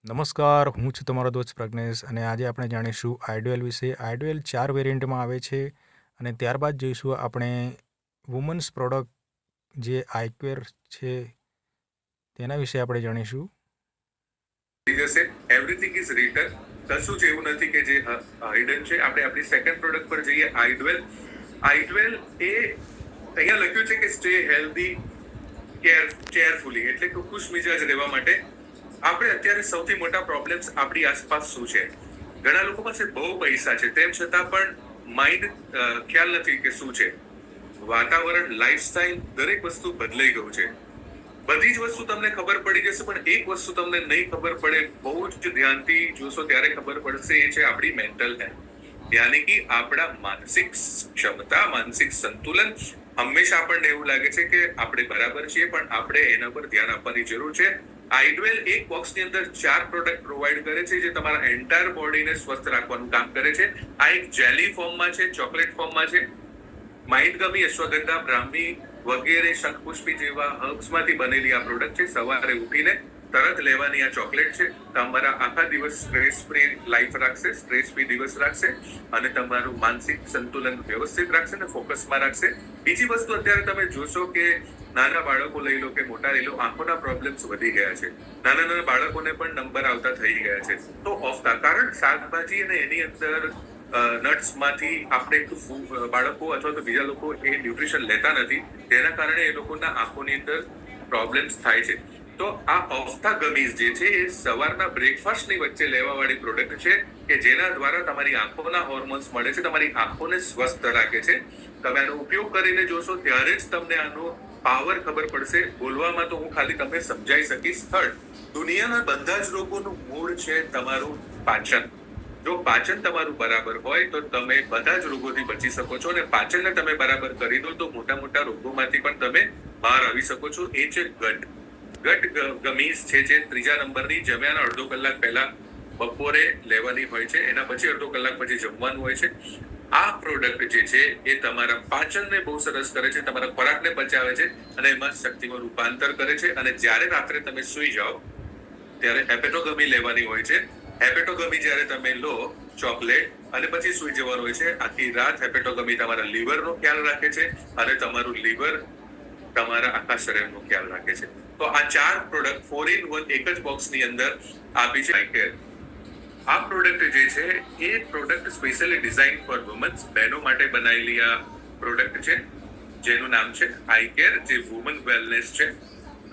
નમસ્કાર, હું છું તમારો દોસ્ત પ્રજ્ઞેશ અને આજે આપણે જાણીશું આઈડવેલ વિશે. આઈડવેલ 4 વેરિયન્ટમાં આવે છે અને ત્યારબાદ જોઈશું આપણે વુમન્સ પ્રોડક્ટ જે આઈક્વેર છે તેના વિશે આપણે જાણીશું. એવરીથિંગ ઇઝ રિટન, કશું જ એવું નથી કે જે હાઇડન છે. આપણે આપણી સેકન્ડ પ્રોડક્ટ પર જઈએ. આઈડવેલ એ અહીંયા લખ્યું છે કે સ્ટે હેલ્ધી કેરફુલી, એટલે કે ખુશ મિજાજ રહેવા માટે આપણે અત્યારે સૌથી મોટા પ્રોબ્લેમ્સ આપણી આસપાસ શું છે? ઘણા લોકો પાસે બહુ પૈસા છે તેમ છતાં પણ માઇન્ડ ખ્યાલ નથી કે શું છે. વાતાવરણ, લાઈફસ્ટાઈલ, દરેક વસ્તુ બદલાઈ ગયું છે. બધી જ વસ્તુ તમને ખબર પડી જશે, પણ એક વસ્તુ તમને નહીં ખબર પડે, બહુ જ ધ્યાનથી જોશો ત્યારે ખબર પડશે, એ છે આપણી મેન્ટલ હેલ્થ. યાની કે આપણા માનસિક ક્ષમતા, માનસિક સંતુલન. હંમેશા આપણને એવું લાગે છે કે આપણે બરાબર છીએ, પણ આપણે એના પર ધ્યાન આપવાની જરૂર છે. આઈડવેલ એક બોક્સની અંદર 4 પ્રોડક્ટ પ્રોવાઈડ કરે છે જે તમારા એન્ટાયર બોડીને સ્વસ્થ રાખવાનું કામ કરે છે. આ એક જેલી ફોર્મમાં છે, ચોકલેટ ફોર્મમાં છે. માઇન્ડગમી, અશ્વગંધા, બ્રાહ્મી વગેરે શંખપુષ્પી જેવા હર્બ્સમાંથી બનેલી આ પ્રોડક્ટ છે. સવારે ઉઠીને તરત લેવાની આ ચોકલેટ છે. તમારા આખા દિવસ સ્ટ્રેસ ફ્રી લાઈફ રાખશે, સ્ટ્રેસ ફ્રી દિવસ રાખશે અને તમારું માનસિક સંતુલન વ્યવસ્થિત રાખશે અને ફોકસમાં રાખશે. બીજી વસ્તુ, અત્યારે તમે જોશો કે નાના બાળકો લઈ લો કે મોટા લઈ લો, આંખોના પ્રોબ્લેમ્સ વધી ગયા છે. નાના બાળકોને પણ નંબર આવતા થઈ ગયા છે. તો કારણ શાકભાજી અને એની અંદર નટ્સ માંથી આપણે બાળકો અથવા તો બીજા લોકો એ ન્યુટ્રિશન લેતા નથી, તેના કારણે એ લોકોના આંખોની અંદર પ્રોબ્લેમ્સ થાય છે. તો આ ઓફથા ગમીઝ જે છે એ સવારના બ્રેકફાસ્ટની વચ્ચે લેવાવાળી પ્રોડક્ટ છે કે જેના દ્વારા તમારી આંખોના હોર્મોન્સ મળે છે, તમારી આંખોને સ્વસ્થ રાખે છે. તમે આનો ઉપયોગ કરીને જોશો ત્યારે જ તમને આનો પાવર ખબર પડશે. બોલવામાં તો હું ખાલી તમને સમજાઈ શકીશ. દુનિયાના બધા જ રોગોનું મૂળ છે તમારું પાચન. જો પાચન તમારું બરાબર હોય તો તમે બધા જ રોગોથી બચી શકો છો, અને પાચનને તમે બરાબર કરી દો તો મોટા મોટા રોગોમાંથી પણ તમે બહાર આવી શકો છો. એ છે ગટ ગમીઝ છે, જે 3જા નંબરની. જમ્યાના અડધો કલાક પહેલા બપોરે લેવાની હોય છે, એના પછી અડધો કલાક પછી જમવાનું હોય છે. આ પ્રોડક્ટ જે છે એ તમારા પાચનને બહુ સરસ કરે છે, તમારા ખોરાકને પચાવે છે અને એમાં શક્તિમાં રૂપાંતર કરે છે. અને જ્યારે રાત્રે તમે સૂઈ જાઓ ત્યારે હેપેટોગમી લેવાની હોય છે. હેપેટોગમી જ્યારે તમે લો ચોકલેટ અને પછી સૂઈ જવાનું હોય છે, આખી રાત હેપેટોગમી તમારા લીવરનો ખ્યાલ રાખે છે અને તમારું લીવર તમારા આખા શરીરનો ખ્યાલ રાખે છે. તો આ 4 પ્રોડક્ટ 4 in 1 એક જ બોક્સની અંદર આપી છે આઈકેર. આ પ્રોડક્ટ જે છે એ product specially design for womens, બહેનો માટે બનાવેલી આ પ્રોડક્ટ છે જેનું નામ છે આઈકેર, જે વુમન વેલનેસ છે.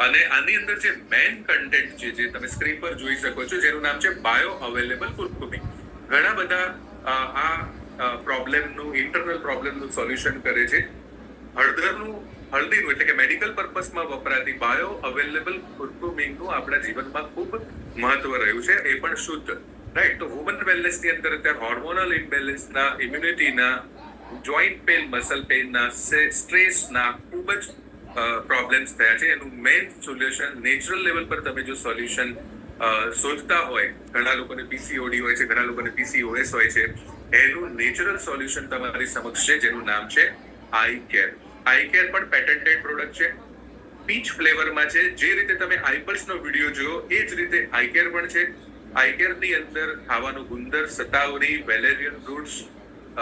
અને આની અંદર જે મેઇન કન્ટેન્ટ છે જે તમે સ્ક્રીન પર જોઈ શકો છો, જેનું નામ છે બાયો અવેલેબલ કુર્કુમિન. ઘણા બધા આ પ્રોબ્લેમનું, ઇન્ટરનલ પ્રોબ્લેમનું સોલ્યુશન કરે છે. હળદીનું એટલે કે મેડિકલ પર્પસમાં વપરાતી બાયો અવેલેબલ કુર્કુમિનનું આપણા જીવનમાં ખૂબ મહત્વ રહ્યું છે, એ પણ શુદ્ધ. રાઈટ. તો વુમન વેલનેસની અંદર અત્યારે હોર્મોનલ ઇમ્બેલેન્સના, ઇમ્યુનિટીના, જોઈન્ટ પેન, મસલ પેનના, સ્ટ્રેસના ખૂબ જ પ્રોબ્લેમ્સ થયા છે. એનું મેઇન સોલ્યુશન નેચરલ લેવલ પર તમે જો સોલ્યુશન શોધતા હોય, ઘણા લોકોને પીસીઓડી હોય છે, ઘણા લોકોને પીસીઓએસ હોય છે, એનું નેચરલ સોલ્યુશન તમારી સમક્ષ છે જેનું નામ છે આઈકેર. આઈકેર પણ પેટન્ટેડ પ્રોડક્ટ છે, પીચ ફ્લેવરમાં છે. જે રીતે તમે આઈપલ્સનો વિડીયો જોયો એ જ રીતે આઈકેર પણ છે. આઈકેરની અંદર ખાવાનું ગુંદર, સતાવરી, વેલેરિયન રૂટ્સ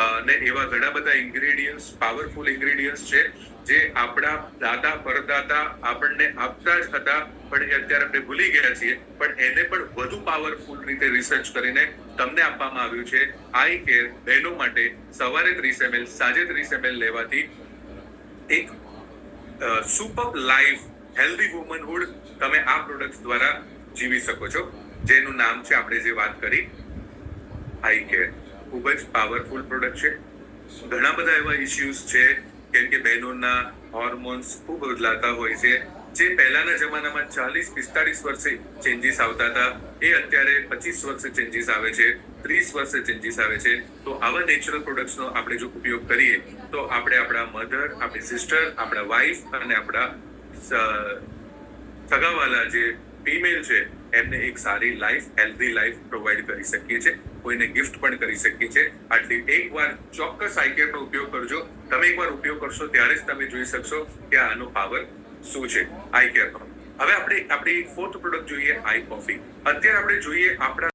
અને એવા ઘણા બધા ઇન્ગ્રેડિયન્ટ્સ, પાવરફુલ ઇન્ગ્રેડિયન્ટ્સ છે જે આપણા દાદા પરદાદા આપણને આપતા જ હતા, પણ અત્યારે આપણે ભૂલી ગયા છીએ. પણ એને પણ વધુ પાવરફુલ રીતે રિસર્ચ કરીને તમને આપવામાં આવ્યું છે. આઈકેર બહેનો માટે સવારે 30 ml, સાંજે 30 ml લેવાથી એક સુપર લાઈફ, હેલ્ધી વુમનહુડ તમે આ પ્રોડક્ટ દ્વારા જીવી શકો છો, જેનું નામ છે, આપણે જે વાત કરી, આઈકેર. ખૂબ જ પાવરફુલ પ્રોડક્ટ છે. ઘણા બધા એવા ઇશ્યુઝ છે, કેમ કે બહેનોના હોર્મોન્સ ખૂબ બદલાતા હોય છે. જે પહેલાના જમાનામાં 40-45 વર્ષે ચેન્જીસ આવતા હતા, એ અત્યારે 25 વર્ષે ચેન્જીસ આવે છે, 30 વર્ષે ચેન્જીસ આવે છે. તો આવા નેચરલ પ્રોડક્ટ્સનો આપણે જો ઉપયોગ કરીએ તો આપણે આપણા મધર, આપણી સિસ્ટર, આપણા વાઇફ અને આપણા સગાવાલા જે ફિમેલ છે એમને એક સારી લાઈફ, હેલ્ધી લાઈફ પ્રોવાઈડ કરી શકીએ છીએ. કોઈને ગિફ્ટ પણ કરી શકીએ છીએ. આટલી એકવાર ચોક્કસ આઈકેરનો ઉપયોગ કરજો. તમે એકવાર ઉપયોગ કરશો ત્યારે જ તમે જોઈ શકશો કે આનો પાવર શું છે આઈકેરનો. હવે આપણે આપણી ફોર્થ પ્રોડક્ટ જોઈએ આઈ કોફી. અત્યારે આપણે જોઈએ આપણા